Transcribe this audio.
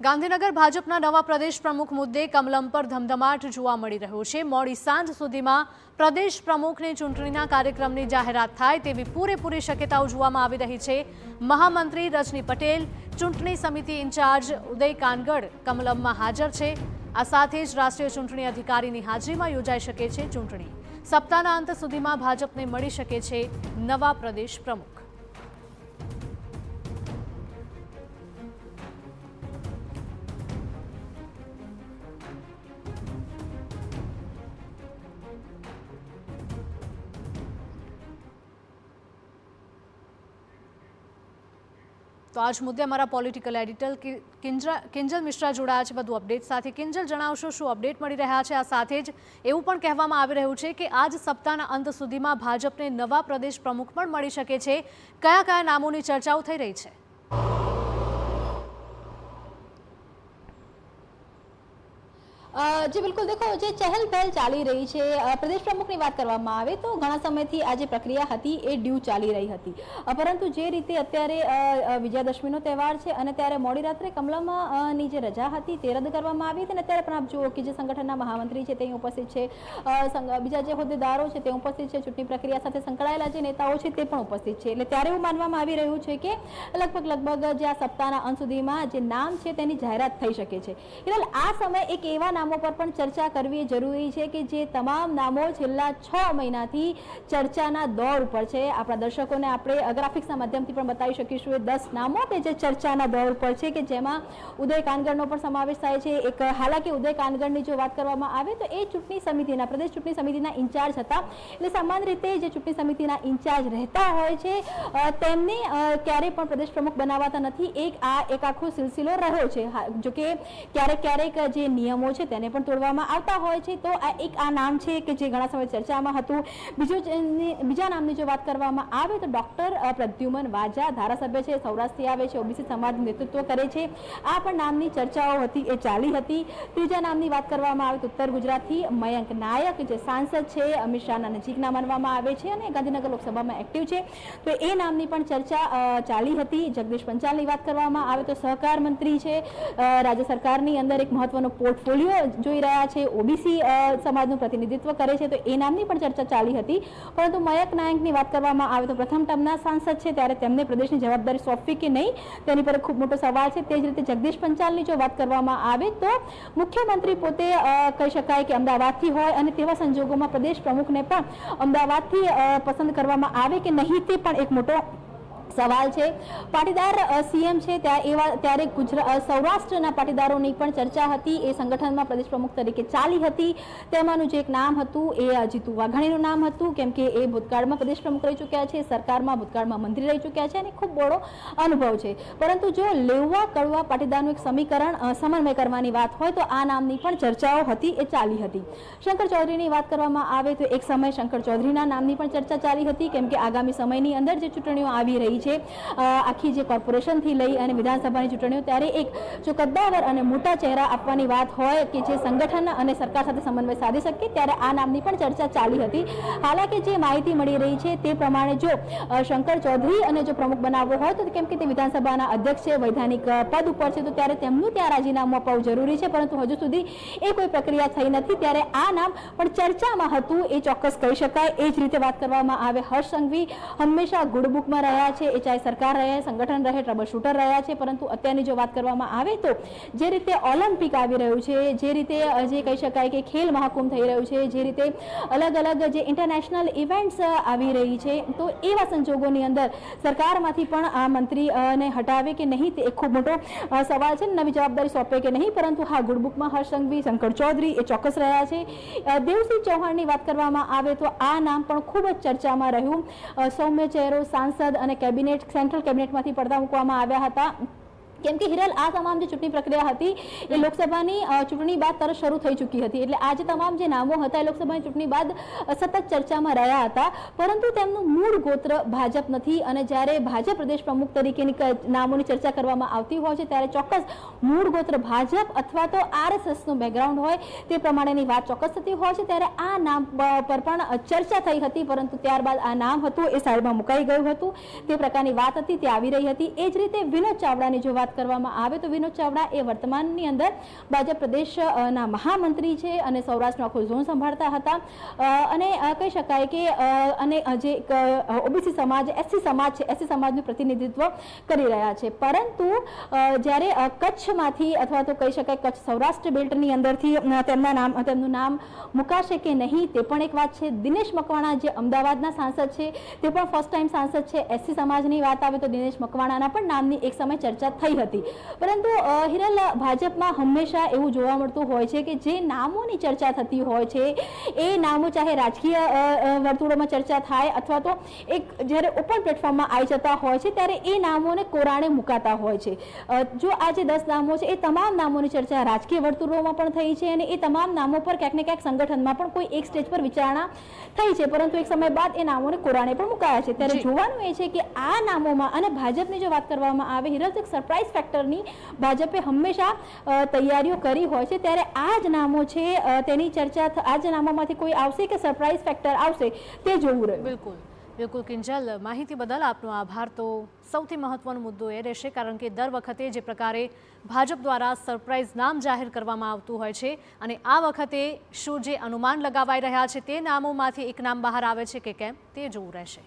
ગાંધીનગર ભાજપના નવા પ્રદેશ પ્રમુખ મુદ્દે કમલમ પર ધમધમાટ જોવા મળી રહ્યો છે। મોડી સાંજ સુધીમાં પ્રદેશ પ્રમુખની ચૂંટણીના કાર્યક્રમની જાહેરાત થાય તેવી પૂરેપૂરી શક્યતાઓ જોવામાં આવી રહી છે। મહામંત્રી રજની પટેલ, ચૂંટણી સમિતિ ઇન્ચાર્જ ઉદય કાનગડ કમલમમાં હાજર છે। આ સાથે જ રાષ્ટ્રીય ચૂંટણી અધિકારીની હાજરીમાં યોજાઈ શકે છે ચૂંટણી। સપ્તાહના અંત સુધીમાં ભાજપને મળી શકે છે નવા પ્રદેશ પ્રમુખ। तो आज मुद्दे अमरा पॉलिटिकल एडिटर किंजल मिश्रा जोड़ाया है વધુ અપડેટ સાથે। કિંજલ, જણાવશો શું અપડેટ મળી રહ્યા છે? આ સાથે જ એવું પણ કહેવામાં આવી રહ્યું છે કે આજ સપ્તાહના અંત સુધીમાં ભાજપને નવા પ્રદેશ પ્રમુખ પણ મળી શકે છે। કયા કયા નામોની ચર્ચાઓ થઈ રહી છે? जी बिल्कुल, देखो जो चहल पहल चाली रही है प्रदेश प्रमुख की बात करवामां आवे तो घणा समयथी आ जे प्रक्रिया हती ए ड्यू चाली रही हती, परंतु जे रीते अत्यारे विजयादशमीनो तहेवार छे अने त्यारे मोडी रात्रे कमलमनी जे रजा हती ते रद्द करवामां आवी हती। अत्यारे पण आप जुओ कि जे संगठनना महामंत्री छे ते उपस्थित छे, बीजा जे होद्देदारो छे ते उपस्थित छे, चूंटणी प्रक्रिया साथे संकळायेला जे नेताओ छे ते पण उपस्थित छे। एटले त्यारे एवुं मानवामां आवी रह्युं छे के लगभग जे आ सप्ताहना अंत सुधीमां जे नाम छे तेनी जाहेरात थई शके छे। એટલે આ સમય એક એવા नामों पर पण चर्चा करवी जरूरी है कि जे तमाम नामों छेल्ला 6 महीनाथी चर्चाना दौर पर छे। आपણા દર્શકોને આપણે ગ્રાફિક્સના માધ્યમથી પણ બતાવી શકીશું એ 10 નામો કે જે ચર્ચાના દौर પર છે કે જેમાં ઉદય કાનગડનો પણ સમાવેશ થાય છે। એક હાલાકી ઉદય કાનગડની જો વાત કરવામાં આવે તો એ ચૂંટણી સમિતિના પ્રદેશ ચૂંટણી સમિતિના ઇન્ચાર્જ હતા, એટલે સામાન્ય રીતે જે ચૂંટણી સમિતિના ઇન્ચાર્જ રહેતા હોય છે તેમને ક્યારે પણ પ્રદેશ પ્રમુખ બનાવતા નથી। એક આખો સિલસિલો રહ્યો છે। જો કે ક્યારેક જે નિયમો છે તેને પણ તોડવામાં આવતા હોય છે। તો આ નામ છે કે જે ઘણા સમય ચર્ચામાં હતું। બીજા નામની જો વાત કરવામાં આવે તો ડોક્ટર પ્રદ્યુમન વાજા ધારાસભ્ય છે, સૌરાષ્ટ્રથી આવે છે, ઓબીસી સમાજનું નેતૃત્વ કરે છે। આ પણ નામની ચર્ચાઓ હતી એ ચાલી હતી। ત્રીજા નામની વાત કરવામાં આવે તો ઉત્તર ગુજરાતથી મયંક નાયક જે સાંસદ છે, અમિત શાહના નજીકના માનવામાં આવે છે અને ગાંધીનગર લોકસભામાં એક્ટિવ છે, તો એ નામની પણ ચર્ચા ચાલી હતી। જગદીશ પંચાલની વાત કરવામાં આવે તો સહકાર મંત્રી છે, રાજ્ય સરકારની અંદર એક મહત્વનો પોર્ટફોલિયો જોઈ રહ્યા છે, ઓબીસી સમાજનું પ્રતિનિધિત્વ કરે છે, તો એ નામની પણ ચર્ચા ચાલી હતી। પરંતુ મયંક નાયકની વાત કરવામાં આવે તો પ્રથમ ટર્મના સાંસદ છે ત્યારે તેમને પ્રદેશની જવાબદારી સોંપવી કે નહીં તેની પર ખૂબ મોટો સવાલ છે। તે જ રીતે જગદીશ પંચાલની જો વાત કરવામાં આવે તો મુખ્યમંત્રી પોતે કહી શકાય કે અમદાવાદથી હોય અને તેવા સંજોગોમાં પ્રદેશ પ્રમુખને પણ અમદાવાદથી પસંદ કરવામાં આવે કે નહીં તે પણ એક મોટો સવાલ છે। પાટીદાર સીએમ છે ત્યારે સૌરાષ્ટ્રના પાટીદારોની પણ ચર્ચા હતી, એ સંગઠનમાં પ્રદેશ પ્રમુખ તરીકે ચાલી હતી। તેમાંનું જે એક નામ હતું એ જીતુ વાઘાણીનું નામ હતું, કેમ કે એ ભૂતકાળમાં પ્રદેશ પ્રમુખ રહી ચૂક્યા છે, સરકારમાં ભૂતકાળમાં મંત્રી રહી ચૂક્યા છે અને ખૂબ બહોળો અનુભવ છે। પરંતુ જો લેવા કડવા પાટીદારનું એક સમીકરણ સમન્વય કરવાની વાત હોય તો આ નામની પણ ચર્ચાઓ હતી એ ચાલી હતી। શંકર ચૌધરીની વાત કરવામાં આવે તો એક સમય શંકર ચૌધરીના નામની પણ ચર્ચા ચાલી હતી, કેમ કે આગામી સમયની અંદર જે ચૂંટણીઓ આવી રહી છે આખી જે કોર્પોરેશનથી લઈ અને વિધાનસભાની ચૂંટણીઓ ત્યારે એક જો કદ્દાવર અને મોટા ચહેરા આપવાની વાત હોય કે જે સંગઠન અને સરકાર સાથે સમન્વય સાધી શકે ત્યારે આ નામની પણ ચર્ચા ચાલી હતી। હાલાકી જે માહિતી મળી રહી છે તે પ્રમાણે જો શંકર ચૌધરી અને જો પ્રમુખ બનાવવો હોય તો કેમ કે તે વિધાનસભાના અધ્યક્ષ છે, વૈધાનિક પદ ઉપર છે, તો ત્યારે તેમનું ત્યાં રાજીનામું અપાવવું જરૂરી છે, પરંતુ હજુ સુધી એ કોઈ પ્રક્રિયા થઈ નથી। ત્યારે આ નામ પણ ચર્ચામાં હતું એ ચોક્કસ કહી શકાય। એ જ રીતે વાત કરવામાં આવે હર્ષ સંઘવી હંમેશા ગુડબુકમાં રહ્યા છે, ચાહે સરકાર રહે, સંગઠન રહે, ટ્રબલ શૂટર રહ્યા છે, પરંતુ અત્યારની જો વાત કરવામાં આવે તો જે રીતે ઓલિમ્પિક આવી રહ્યું છે, જે રીતે જે કહી શકાય કે ખેલ મહાકુંભ થઈ રહ્યું છે, જે રીતે અલગ જે ઇન્ટરનેશનલ ઇવેન્ટ્સ આવી રહી છે, તો એવા સંજોગોની અંદર સરકારમાંથી પણ આ મંત્રીને હટાવે કે નહીં તે એક ખૂબ મોટો સવાલ છે। નવી જવાબદારી સોંપે કે નહીં, પરંતુ હા ગુડબુકમાં હર્ષ સંઘવી, શંકર ચૌધરી એ ચોક્કસ રહ્યા છે। દેવસિંહ ચૌહાણની વાત કરવામાં આવે તો આ નામ પણ ખૂબ જ ચર્ચામાં રહ્યું। સૌમ્ય ચહેરો, સાંસદ અને કેબિનેટ સેન્ટ્રલ કેબિનેટમાંથી પડદા મૂકવામાં આવ્યા હતા, કેમ કે હિરલ આ તમામ જે ચૂંટણી પ્રક્રિયા હતી એ લોકસભાની ચૂંટણી બાદ તરત શરૂ થઈ ચૂકી હતી। એટલે આ જે તમામ જે નામો હતા એ લોકસભાની ચૂંટણી બાદ સતત ચર્ચામાં રહ્યા હતા, પરંતુ તેમનું મૂળ ગોત્ર ભાજપ નથી અને જ્યારે ભાજપ પ્રદેશ પ્રમુખ તરીકેની નામોની ચર્ચા કરવામાં આવતી હોય છે ત્યારે ચોક્કસ મૂળ ગોત્ર ભાજપ અથવા તો આરએસએસનું બેકગ્રાઉન્ડ હોય તે પ્રમાણેની વાત ચોક્કસ થતી હોય છે। ત્યારે આ નામ પર પણ ચર્ચા થઈ હતી, પરંતુ ત્યારબાદ આ નામ હતું એ સાઈડમાં મુકાઈ ગયું હતું, તે પ્રકારની વાત હતી તે આવી રહી હતી। એ જ રીતે વિનોદ ચાવડાની જો વાત વાત કરવામાં આવે તો વિનોદ ચાવડા એ વર્તમાનની અંદર ભાજપ પ્રદેશના મહામંત્રી છે અને સૌરાષ્ટ્રનો આખો ઝોન સંભાળતા હતા અને કહી શકાય કે અને જે ઓબીસી સમાજ એસસી સમાજ છે એસસી સમાજનું પ્રતિનિધિત્વ કરી રહ્યા છે. પરંતુ જ્યારે કચ્છમાંથી અથવા તો કહી શકાય કચ્છ સૌરાષ્ટ્ર બેલ્ટની અંદરથી તેમનું નામ મુકાશે કે નહીં તે પણ એક વાત છે. દિનેશ મકવાણા જે અમદાવાદના સાંસદ છે તે પણ ફર્સ્ટ ટાઈમ સાંસદ છે. એસસી સમાજની વાત આવે તો દિનેશ મકવાણાના પણ નામની એક સમય ચર્ચા થઈ હતી. પરંતુ હિરલ, ભાજપમાં હંમેશા એવું જોવા મળતું હોય છે કે જે નામોની ચર્ચા થતી હોય છે એ નામો ચાહે રાજકીય વર્તુળોમાં ચર્ચા થાય અથવા તો એક જ્યારે ઓપન પ્લેટફોર્મમાં આવી જતા હોય છે ત્યારે એ નામોને કોરાણે મુકાતા હોય છે. જો આ જે 10 નામો છે એ તમામ નામોની ચર્ચા રાજકીય વર્તુળોમાં પણ થઈ છે અને એ તમામ નામો પર ક્યાંક ને ક્યાંક સંગઠનમાં પણ કોઈ એક સ્ટેજ પર વિચારણા થઈ છે. પરંતુ એક સમય બાદ એ નામોને કોરાણે પણ મુકાયા છે. ત્યારે જોવાનું એ છે કે આ નામોમાં અને ભાજપની જો વાત કરવામાં આવે હિરલ, એક સરપ્રાઇઝ ફેક્ટરની ભાજપે હંમેશા તૈયારીઓ કરી હોય છે. ત્યારે આ જ નામો છે તેની ચર્ચા આ જ નામોમાંથી કોઈ આવશે કે સરપ્રાઇઝ ફેક્ટર આવશે તે જોવું રહ્યું. બિલકુલ બિલકુલ કિંજલ, માહિતી બદલ આપનો આભાર. તો સૌથી મહત્વનો મુદ્દો એ રહેશે કારણ કે દર વખતે જે પ્રકારે ભાજપ દ્વારા સરપ્રાઇઝ નામ જાહેર કરવામાં આવતું હોય છે અને આ વખતે શું જે અનુમાન લગાવાઈ રહ્યા છે તે નામોમાંથી એક નામ બહાર આવે છે કે કેમ તે જોવું રહેશે.